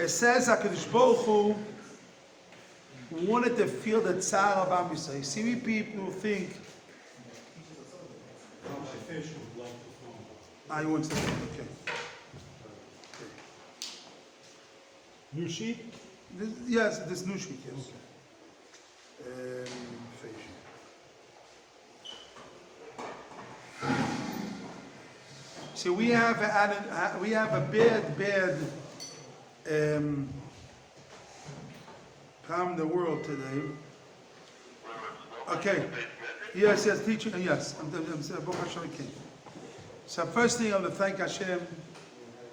It says HaKadosh Baruch Hu wanted to feel the tzar of Am Yisrael. You see, we people think. You want to say, okay. New sheet? Yes, this new sheet, yes. See, we have a bad problem in the world today. Okay. Yes, teacher. Yes, I'm So first thing, I want to thank Hashem.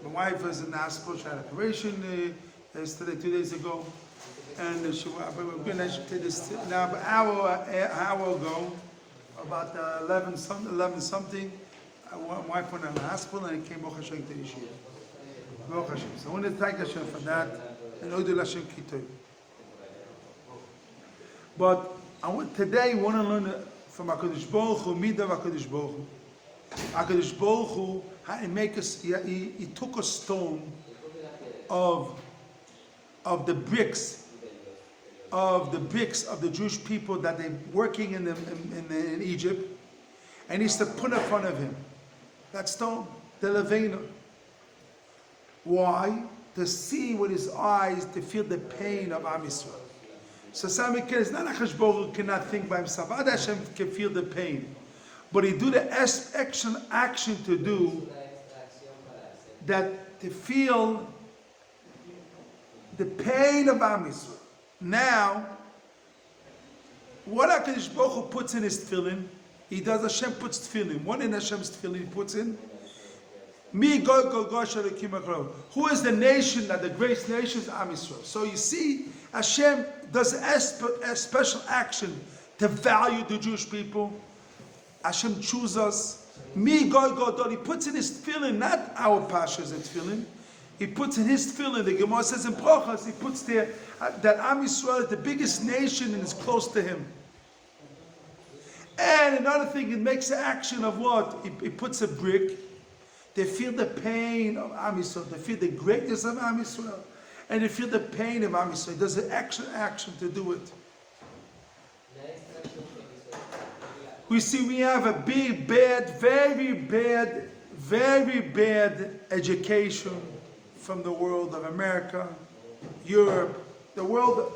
My wife was in the hospital. She had an operation yesterday, 2 days ago, and we're going to take this now. An hour ago, about 11 something. My wife went to the hospital and came Baruch Hashem to Yeshiva. Baruch Hashem. So I want to thank Hashem for that, and Odel Hashem Kitov. But today we want to learn from HaKadosh Baruch Hu, Midah HaKadosh Baruch Hu. HaKadosh Baruch Hu, he took a stone of the bricks of the Jewish people that they're working in Egypt, and he used to put in front of him that stone, the Levena. Why? To see with his eyes, to feel the pain of Am Yisrael. So some it's not HaKadosh Baruch Hu cannot think by himself. Ad Hashem can feel the pain, but he do the action to do that, to feel the pain of Am Yisrael. Now, what HaKadosh Baruch Hu puts in his tefillin, he does. Hashem puts tefillin. What in Hashem's tefillin he puts in? Mi go shalikim acharav. Who is the nation that the great nation is? Am Yisrael. So you see, Hashem does a special action to value the Jewish people. Hashem chooses us. Mi go. He puts in his tefillin, not our pashas at tefillin. He puts in his tefillin. The Gemara says in Brochas, he puts there that Am Yisrael is the biggest nation and is close to him. And another thing, it makes an action of what? He puts a brick. They feel the pain of Am Yisrael. They feel the greatness of Am Yisrael. And they feel the pain of Am Yisrael. There's an action to do it. We see we have a very bad education from the world of America, Europe. The world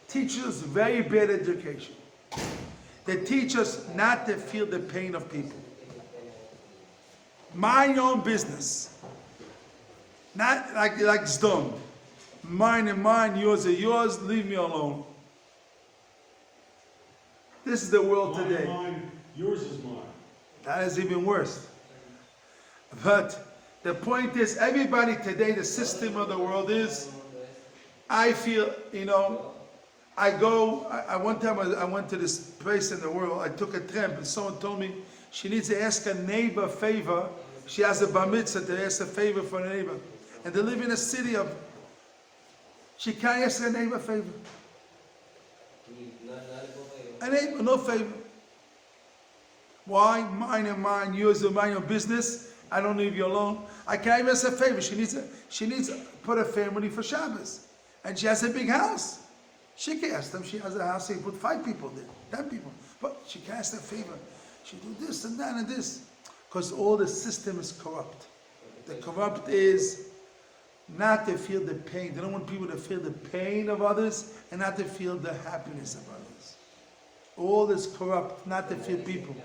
teaches very bad education. They teach us not to feel the pain of people. Mind your own business. Not like Zdom. Mine and mine, yours are yours, leave me alone. This is the world today. Mine, yours is mine. That is even worse. But the point is, everybody today, the system of the world is, I feel, one time I went to this place in the world, I took a tramp, and someone told me she needs to ask a neighbor a favor. She has a bar mitzvah to ask a favor for a neighbor. And they live in a city of, she can't ask her neighbor a favor. A neighbor, no favor. Why? Mine and mine, yours and mine, your business. I don't leave you alone. I can't even ask a favor. She needs to put a family for Shabbos. And she has a big house. She can ask them. She has a house, she put 5 people there, 10 people. But she can't ask a favor. She do this and that and this. Because all the system is corrupt. The corrupt is not to feel the pain. They don't want people to feel the pain of others and not to feel the happiness of others. All is corrupt, not to feel people.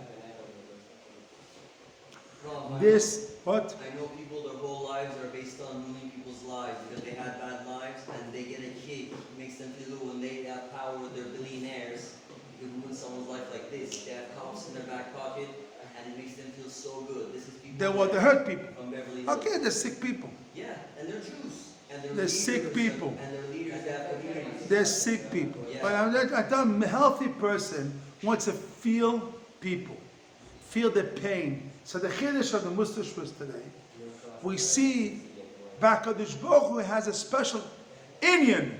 This, what? I know people, their whole lives are based on ruining people's lives because they had bad lives and they get a kick. It makes them feel when they have power, they're billionaires. You can ruin someone's life like this. They have cops in their back pocket and it makes them feel so good. This is people. They want to hurt people. From Beverly Hills. Okay, they're sick people. Yeah, and they're Jews. And They're sick people. And their leaders, they have communities. They're sick people. Yeah. But I tell them, a healthy person wants to feel people, feel the pain. So the Chiddush of the Mussar today, we see HaKadosh Baruch Hu has a special inyan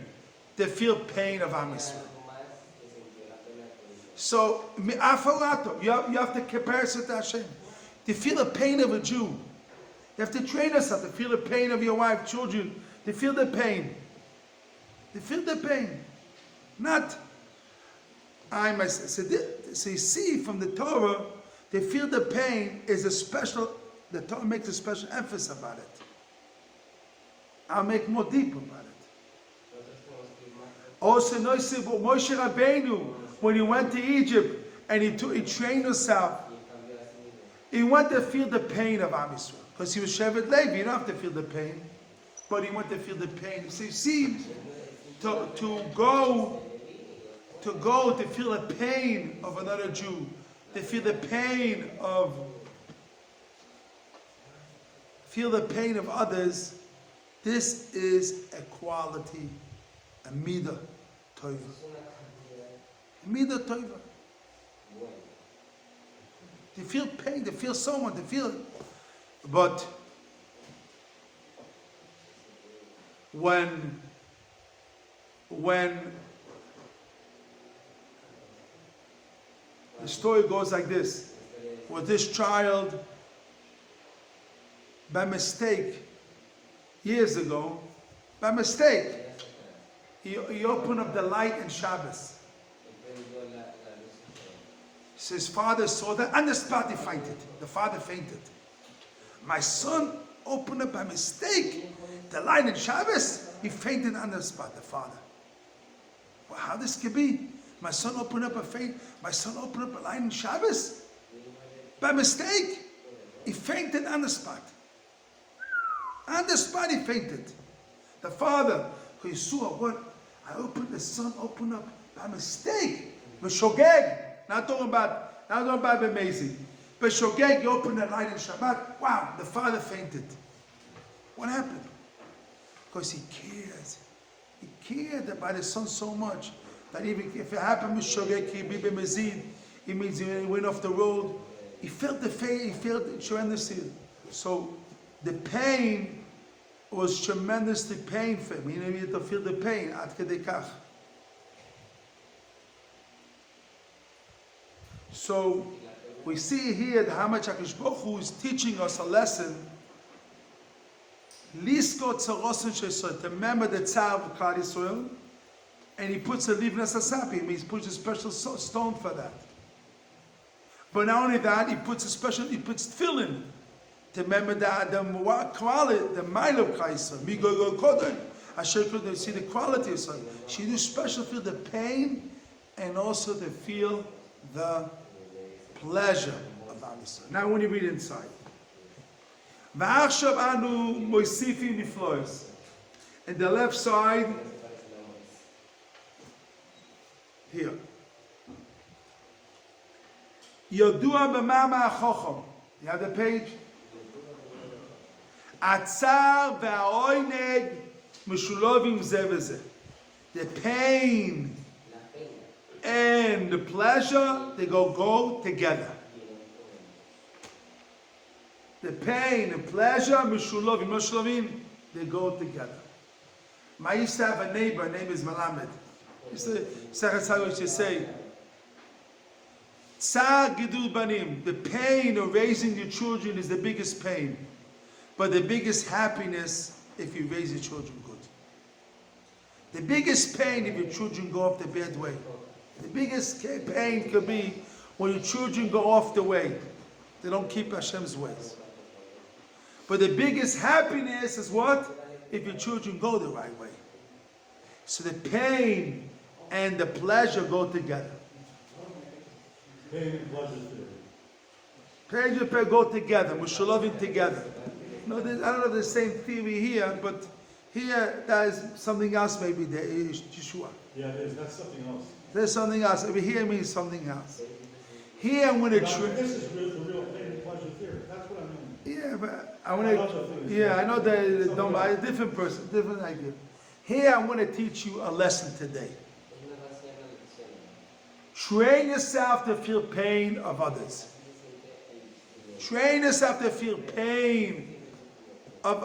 to feel pain of Am Yisrael. So, you have to compare it to Hashem. To feel the pain of a Jew, you have to train yourself to feel the pain of your wife, children, to feel the pain. They feel the pain. Not I myself. So you see from the Torah, they feel the pain is a special, the Torah makes a special emphasis about it. I'll make more deep about it. Also, Moshe Rabbeinu, when he went to Egypt and he trained himself, he wanted to feel the pain of Am Yisrael. Because he was Shevet Levi, you don't have to feel the pain. But he wanted to feel the pain. So you see, to go to feel the pain of another Jew, to feel the pain of others, this is a quality, a midah tova. A midah tova. They feel pain, they feel someone, they feel it. But when the story goes like this, with this child, by mistake, years ago, by mistake, he opened up the light in Shabbos. So his father saw that, on the spot he fainted. The father fainted. My son opened up by mistake the light in Shabbos. He fainted on the spot, the father. Well, how this could be? My son opened up a light in Shabbos? By mistake. He fainted on the spot. On the spot he fainted. The father, who he saw what? The son opened up by mistake. Shogeg. Not talking about amazing. But Shogeg, he opened the light in Shabbat. Wow, the father fainted. What happened? Because he cares. He cared about his son so much that even if it happened with Shogeg, he be b'mezid, it means he went off the road. He felt the pain, he felt it tremendously. So the pain was tremendously painful. He needed to feel the pain. Ad kedei kach. So we see here how much HaKadosh Baruch Hu is teaching us a lesson. Liskot tzarosin she'Yisrael, to remember the tzar of Klal Yisrael, and he puts a livnas asapi, he puts a special stone for that. But not only that, he puts tefillin to remember the quality, the mile of Klal Yisrael. Migo kodon, Asher could see the quality of Yisrael. She do special feel the pain and also to feel the pleasure of Am Yisrael. Now, when you read inside, V'achshav anu moisifim niflois. And the left side, here. Yodua b'mama achochom. You have the page? Atzar v'aoineg mishulovim zeh v'zeh. The pain and the pleasure, they go together. The pain and pleasure, mishulovim, they go together. I used to have a neighbor, her name is Malamed. Used to say, Tsar gidul banim, the pain of raising your children is the biggest pain, but the biggest happiness if you raise your children good. The biggest pain if your children go off the bad way. The biggest pain could be when your children go off the way. They don't keep Hashem's ways. But the biggest happiness is what? If your children go the right way. So the pain and the pleasure go together. Pain and pleasure theory. Pain and pleasure go together. Mushalovim together. No, I don't have the same theory here, but here there is something else maybe there is Yeshua. Yeah, it is. That's something else. There's something else. Over here means something else. Here I'm going to This is the real pain and pleasure theory. That's what I mean. Yeah, but I want to. Yeah, I know that don't. A different person, different idea. Here I'm going to teach you a lesson today. Train yourself to feel pain of others. Train yourself to feel pain of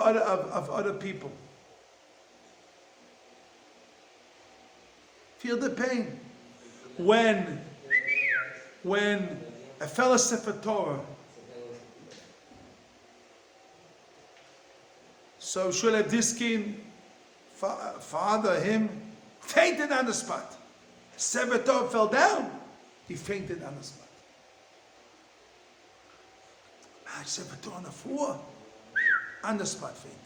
other people. Feel the pain. When a fellow Sefer Torah, so Shulem Diskin, father, him, fainted on the spot. Sefer Torah fell down. He fainted on the spot. Sefer Torah on the floor. On the spot fainted.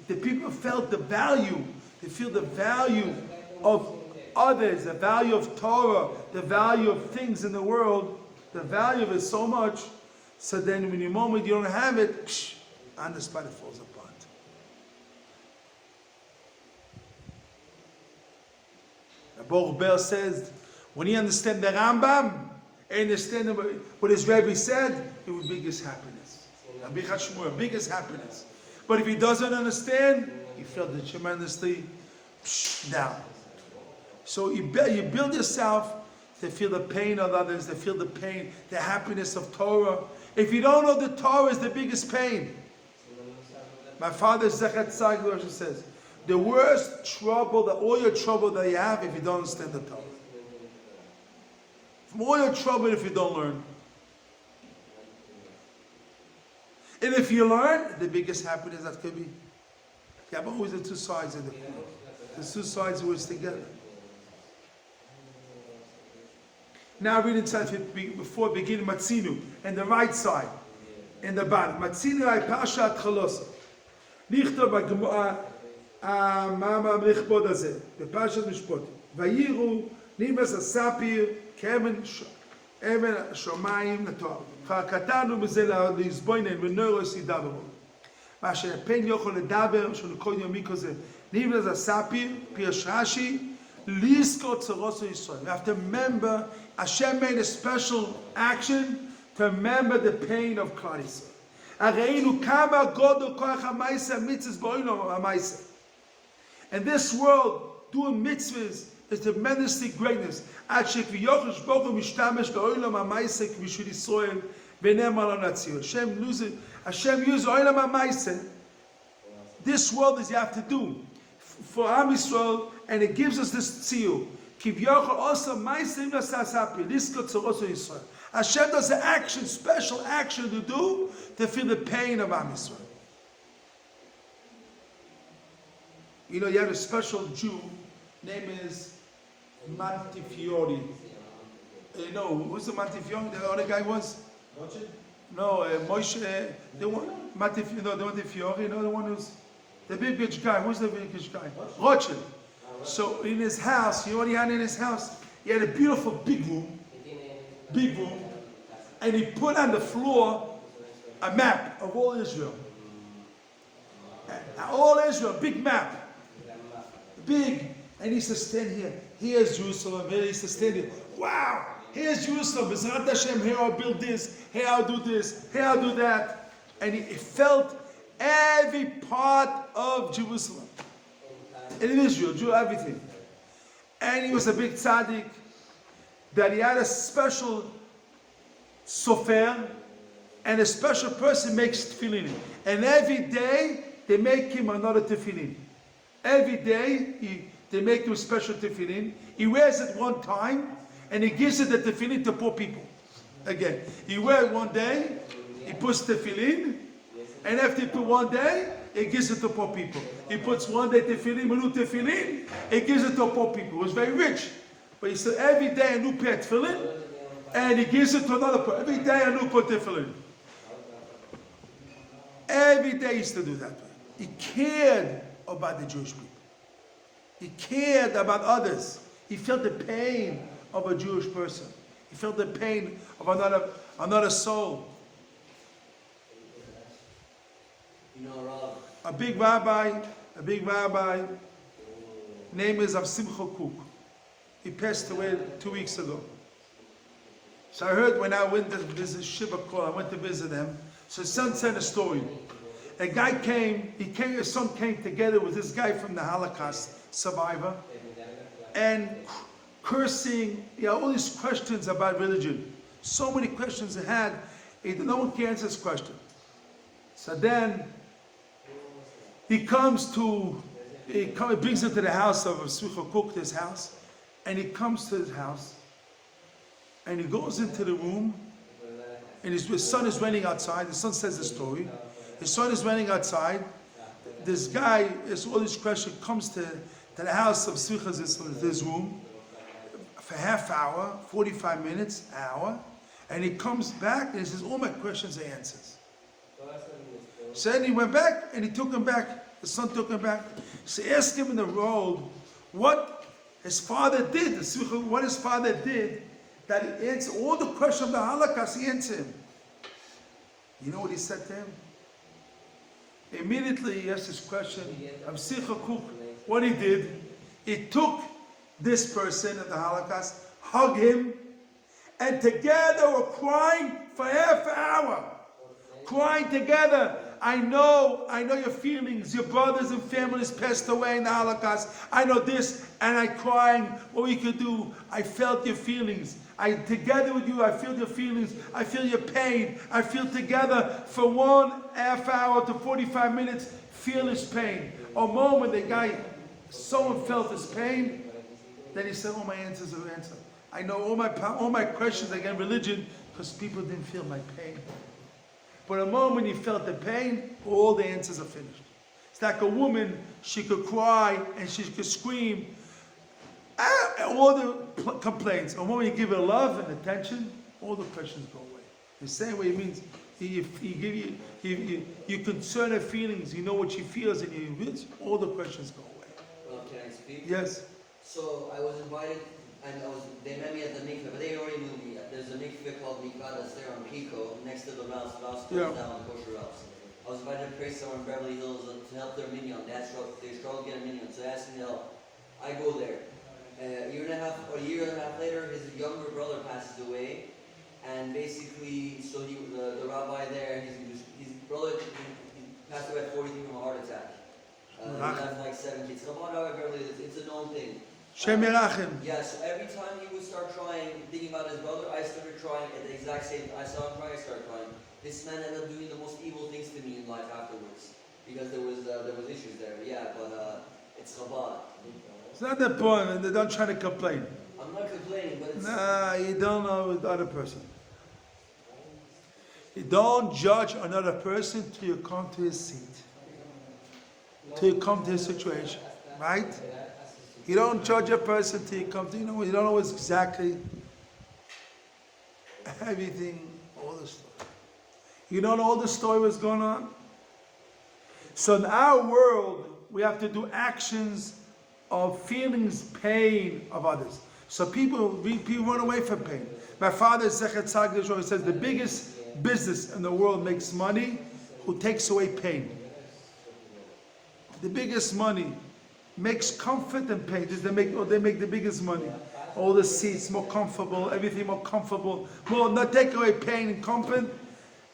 The people felt the value. They feel the value of others, the value of Torah, the value of things in the world. The value of it so much. So then when the moment you don't have it, on the spot it falls apart. The Baruch Bell says, when he understands the Rambam, and understand what his Rabbi said, it would be biggest happiness. Biggest happiness. But if he doesn't understand, he felt it tremendously down. So you build yourself to feel the pain of others, to feel the pain, the happiness of Torah. If you don't know the Torah is the biggest pain. My father Zechat Tzaddik says, the worst trouble, all your trouble that you have if you don't understand the Torah. From all your trouble if you don't learn. And if you learn, the biggest happiness that could be. You have always the two sides of the coin. The two sides always together. Now read inside before beginning Matzinu, and the right side, in the bottom. Matzinu ay Parshat Chalosa. Nichto b'Gemara Mama Mechbod Azeh. The Parshat Mishpot. Vayiru Nimas Asapir Kemen Shomayim Nator. Chakatanu b'Zeh Lizboinen v'Neuros Yidabero. מה שפן יוכל לדבר, שלכל יומי כזה. ניבנה זה ספיר, פירש רש"י, לזכור צרות ישראל. You have to remember, Hashem made a special action to remember the pain of Klal Yisrael. הראינו כמה גודל כוח המעשה, המצוות בעולם המעשה. And this world, doing mitzvahs, is tremendously greatness. עד שכביכול שברוך הוא משתמש בעולם המעשה בשביל ישראל, ונאמר לו נציל. Hashem used Olam HaMaaseh. This world is you have to do for Am Yisrael, and it gives us this tziyur. Kivyochel also Maaseh Nasasapi. This got Tzoroso Yisrael. Hashem does an action, special action to do to feel the pain of Am Yisrael. You know, you have a special Jew, name is Montefiore. You know, who's the Montefiore? The other guy was? No, Moshe, the one, the Montefiore, you know, the one who's the big rich guy. Who's the big rich guy? Rothschild. So in his house, you know what he had in his house? He had a beautiful big room, and he put on the floor a map of all Israel. All Israel, big map. Big. And he used to stand here. Here's Jerusalem. He used to stand here. Wow! Here's Jerusalem. B'ezrat Hashem, here I'll build this. Here I'll do this. Here I'll do that. And he felt every part of Jerusalem. And in Israel, Jew, everything. And he was a big tzaddik that he had a special sofer and a special person makes tefillin. And every day they make him another tefillin. Every day they make him a special tefillin. He wears it one time and he gives it the tefillin to poor people. Again, he wears it one day, he puts tefillin, and after he put one day, he gives it to poor people. He puts one day tefillin, a new tefillin, he gives it to poor people. He was very rich. But he said every day a new pair of tefillin, and he gives it to another person. Every day a new pair of tefillin. Every day he used to do that. He cared about the Jewish people. He cared about others. He felt the pain of a Jewish person. He felt the pain of another soul. You know, Rob. A big rabbi, name is Avsimcha Cook. He passed away 2 weeks ago. So I heard when I went to visit Shiva Kol, I went to visit him. So his son said a story. A guy his son came together with this guy from the Holocaust survivor, and cursing, all these questions about religion. So many questions he had, no one can answer this question. So then he brings him to the house of Smicha Cook, his house, and he comes to his house, and he goes into the room, and his son is waiting outside. The son says the story. His son is waiting outside. this guy, is all this question, comes to the house of Svicha Zisl, his room, for half hour, 45 minutes, hour, and he comes back and he says, all my questions are answers. So then he went back and he took him back. The son took him back. So he asked him in the road what his father did, what his father did, that he answered all the questions of the Holocaust, he answered him. You know what he said to him? Immediately he asked this question of Sicha Kuk. What he did, he took this person of the Holocaust, hugged him, and together were crying for half an hour. Crying together. I know your feelings. Your brothers and families passed away in the Holocaust. I know this, and I crying. What we could do, I felt your feelings. Together with you, I feel your feelings. I feel your pain. I feel together for 1.5 hour to 45 minutes, feel his pain. A moment, the guy, someone felt his pain. Then he said, all my answers are answered. I know all my questions against religion because people didn't feel my pain. But the moment he felt the pain, all the answers are finished. It's like a woman, she could cry and she could scream. All the complaints. A woman, you give her love and attention, all the questions go away. The same way it means you concern her feelings, you know what she feels, and all the questions go away. Well, can I speak? Yes. So I was invited, and they met me at the mikveh, but they already knew me. There's a mikveh called Mikvah that's there on Pico, next to the Rouse down Kosher Rouse. I was invited to pray somewhere in Beverly Hills to help their minyan. They struggle to get a minyan, so they asked me to help. I go there. A year and a half later, his younger brother passes away, and basically, so the rabbi there, his brother he passed away at 43 from a heart attack. He had like 7 kids. Come on, Beverly, it's a known thing. Shem Yerachim. Yeah, so every time he would start crying, thinking about his brother, I started crying at the exact same time. I saw him crying, I started crying. This man ended up doing the most evil things to me in life afterwards, because there was issues there. Yeah, but it's Chabad. It's not the point, they don't try to complain. I'm not complaining, but it's... Nah, you don't know the other person. You don't judge another person till you come to his seat. Till you come to his situation. Right? You don't judge a person till you come to, you don't know exactly everything, all the story. You don't know all the story what's going on. So in our world, we have to do actions of feelings, pain of others. So people run away from pain. My father, Zechet Tzaddik, says the biggest business in the world makes money who takes away pain. The biggest money makes comfort and pain. They make the biggest money. All the seats more comfortable, everything more comfortable. Not take away pain and comfort.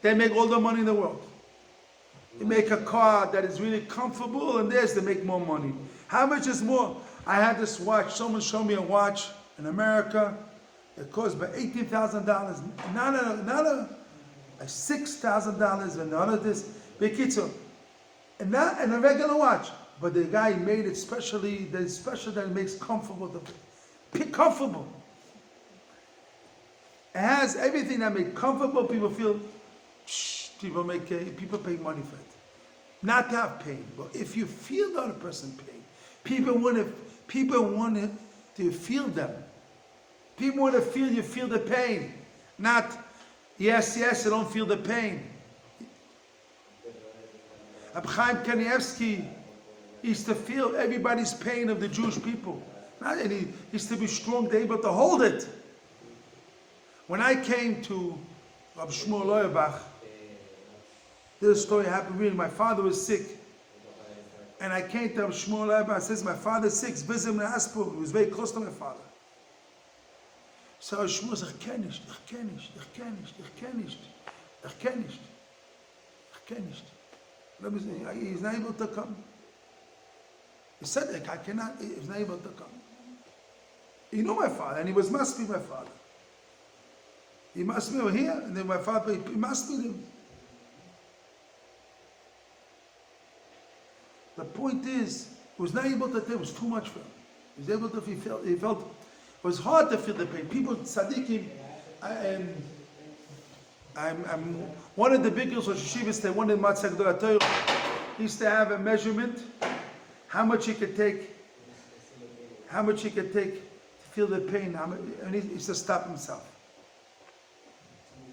They make all the money in the world. They make a car that is really comfortable, and they make more money. How much is more? I had this watch. Someone showed me a watch in America. It cost about $18,000. Not a $6,000 and none of this. Bekitzo. And a regular watch. But the guy made it specially, that it makes comfortable. Comfortable. It has everything that makes comfortable. People feel, people pay money for it. Not to have pain, but if you feel the other person pain, people want to feel them. People want to feel you feel the pain. Not, yes, I don't feel the pain. Rabbi Chaim Kanievsky used to feel everybody's pain of the Jewish people. And he used to be strong, able to hold it. When I came to Rabbi Shmuel Leuerbach, this story happened really. My father was sick. And I came to Rabbi Shmuel Leuerbach. I says, my father's sick. Visit him in the hospital. He was very close to my father. So Rabbi Shmuel said, ich kenn nicht. He's not able to come. He said, I cannot, he's not able to come. He knew my father, and he must be my father. He must be here, and then my father, he must be him. The point is, he was not able to, it was too much for him. He was able to, he felt, it was hard to feel the pain. People, tzaddikim, I'm one of the biggest Yeshivas, they wanted Matzah Gdolah Torah. used to have a measurement, how much he could take to feel the pain, and he used to stop himself.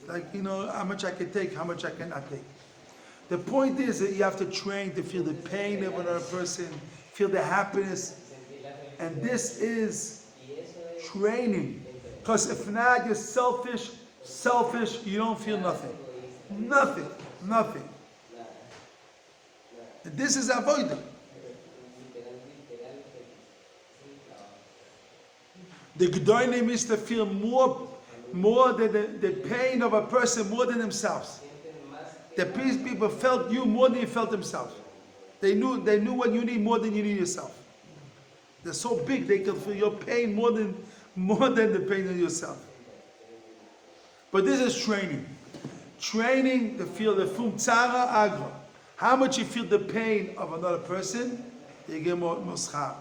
Like, how much I can take, how much I cannot take. The point is that you have to train to feel the pain of another person, feel the happiness. And this is training. Because if not, you're selfish, you don't feel nothing. Nothing. And this is avoided. The Goldstein is to feel more than the pain of a person, more than themselves. The peace people felt you more than you felt themselves. They knew what you need more than you need yourself. They're so big they can feel your pain more than the pain of yourself. But this is training. Training to feel the fum tzara agra. How much you feel the pain of another person, you get more schar.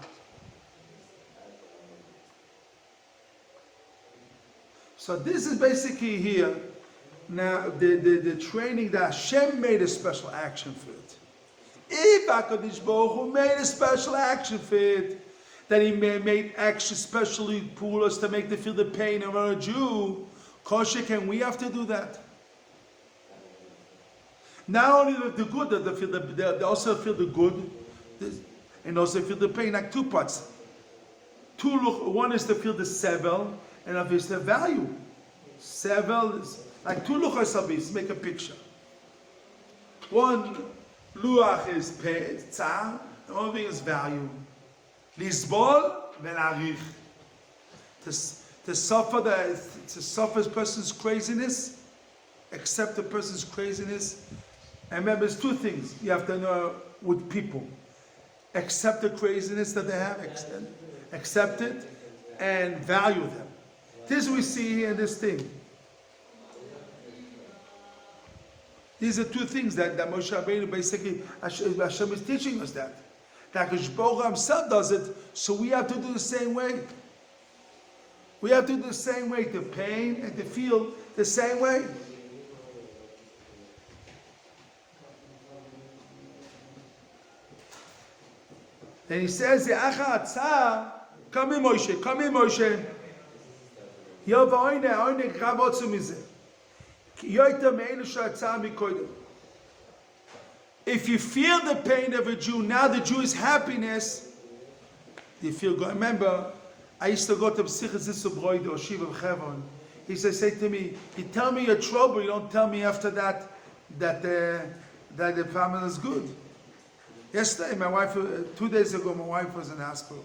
So this is basically here. Now the training that Hashem made a special action for it. If HaKadosh Baruch Hu made a special action for it, that he made extra specially pulas to make them feel the pain of a Jew, kosher, can we have to do that? Not only the good, they also feel the good, and also feel the pain, like two parts. One is to feel the sevel, and of is the value. Sevel is like two luchas abis, make a picture. One luach is tzar, the other thing is value. Lisbol ve'larich. To suffer a person's craziness, accept a person's craziness. And remember, there's two things you have to know with people. Accept the craziness that they have, accept it, and value them. This we see here in this thing. These are two things that Moshe Rabbeinu basically, Hashem is teaching us that. That Baruch himself does it, so we have to do the same way. We have to do the same way, to pain and to feel the same way. Then he says, come in Moshe. If you feel the pain of a Jew, now the Jew is happiness, you feel good. Remember, I used to go to Psichas Yisubroid or Yeshiva Chevron. He used to say to me, you tell me your trouble, you don't tell me after that the family is good. Yesterday, my wife, 2 days ago, my wife was in hospital.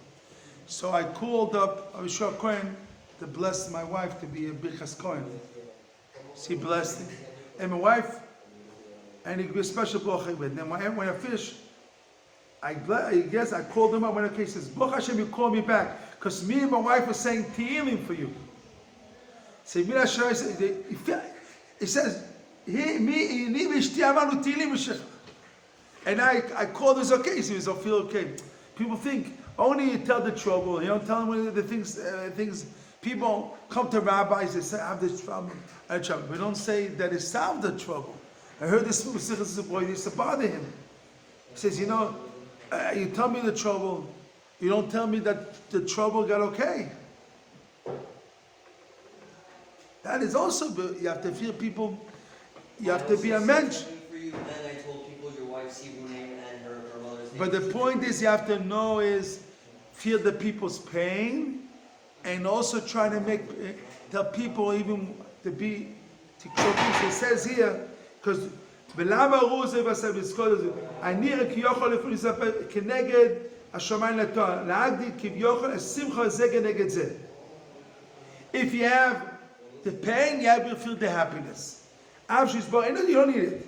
So I called up Avishua Cohen to bless my wife to be a Birchas Cohen. She blessed me. And my wife, and he gave a special bracha with. Then when I finished, I guess I called him up. When he says, Baruch Hashem, you call me back. Because me and my wife were saying Tehillim for you. So he says, and I called his okay. So he was feel okay. People think only you tell the trouble. You don't tell them the things. People come to rabbis, they say, I have this trouble. We don't say that it solved the trouble. I heard this from Sichas boy used to bother him. He says, you tell me the trouble. You don't tell me that the trouble got okay. That is also, you have to feel people, you have to be a mensch. And I told people your wife's Hebrew name and her mother's name. But the point is, you have to know is, feel the people's pain, and also try to tell people even to show peace. It says here, because if you have the pain, you have to feel the happiness. You don't need it.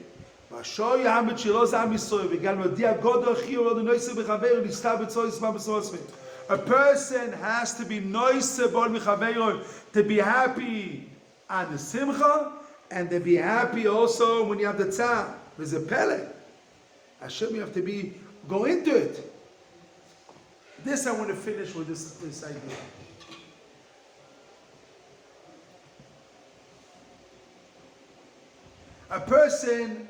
A person has to be to be happy on the simcha, and to be happy also when you have the tzar. There's a pele. Hashem, you have to go into it. This I want to finish with this idea. A person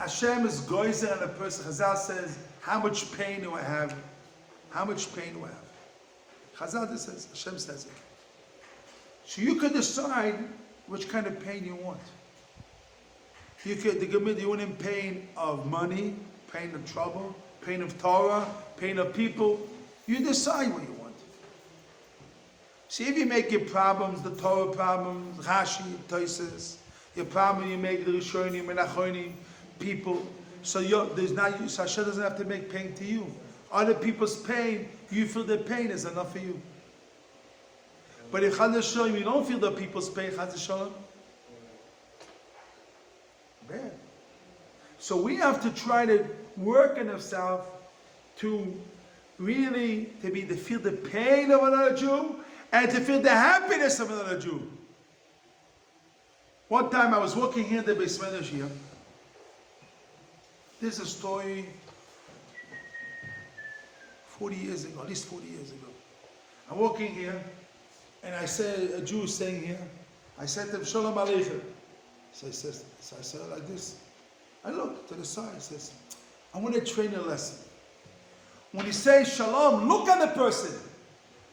Hashem is goizer on a person. Chazal says, how much pain do I have? How much pain do I have? Chazal says, Hashem says it. So you can decide which kind of pain you want. You want in pain of money, pain of trouble, pain of Torah, pain of people. You decide what you want. See, if you make your problems, the Torah problems, Rashi, Toises, your problem you make the Rishonim and Achonim, people. So so Hashem doesn't have to make pain to you. Other people's pain, you feel their pain is enough for you. But if Chaz Shalom, you don't feel the people's pain, Chaz Shalom, bad. So we have to try to work in ourselves to really to feel the pain of another Jew and to feel the happiness of another Jew. One time I was walking here in the Beis Medrash here. There's a story 40 years ago, at least 40 years ago. I'm walking here, and I said, a Jew is staying here. I said to him, Shalom Aleichem. So I said like this. I look to the side, I says, I want to train a lesson. When you say Shalom, look at the person.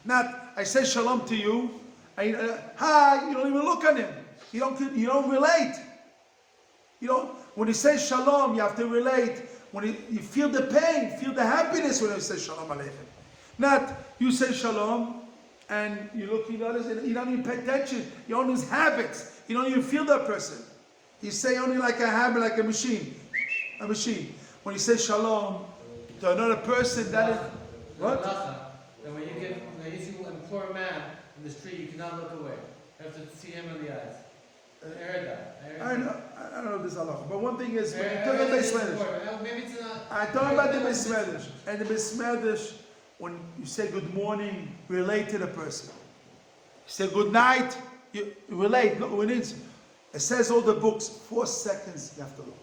Not, I say Shalom to you, hi, you don't even look at him. You don't relate. When you say Shalom, you have to relate. When you feel the pain, feel the happiness when you say Shalom Aleichem. Not, you say Shalom, and you look at others, and you don't even pay attention. You don't use habits. You don't even feel that person. You say only like a habit, like a machine. A machine. When you say Shalom to another person, that is... What? And when you implore a man in the street, you cannot look away. You have to see him in the eyes. I heard that. I don't know if this is halacha, but one thing is, when you talk about Beis Medrash, maybe it's not. I talk about the Beis Medrash, and the Beis Medrash, when you say good morning, relate to the person. You say good night, you relate. Look, when it says all the books, 4 seconds you have to look.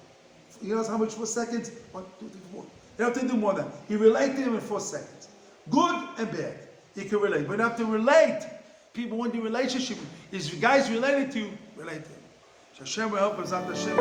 You know how much 4 seconds? 1, 2, 3, 4. You have to do more than that. You relate to him in 4 seconds. Good and bad. You can relate. But you have to relate. People want the relationship. If guys related to you, relate to him. Hashem will help us out. Hashem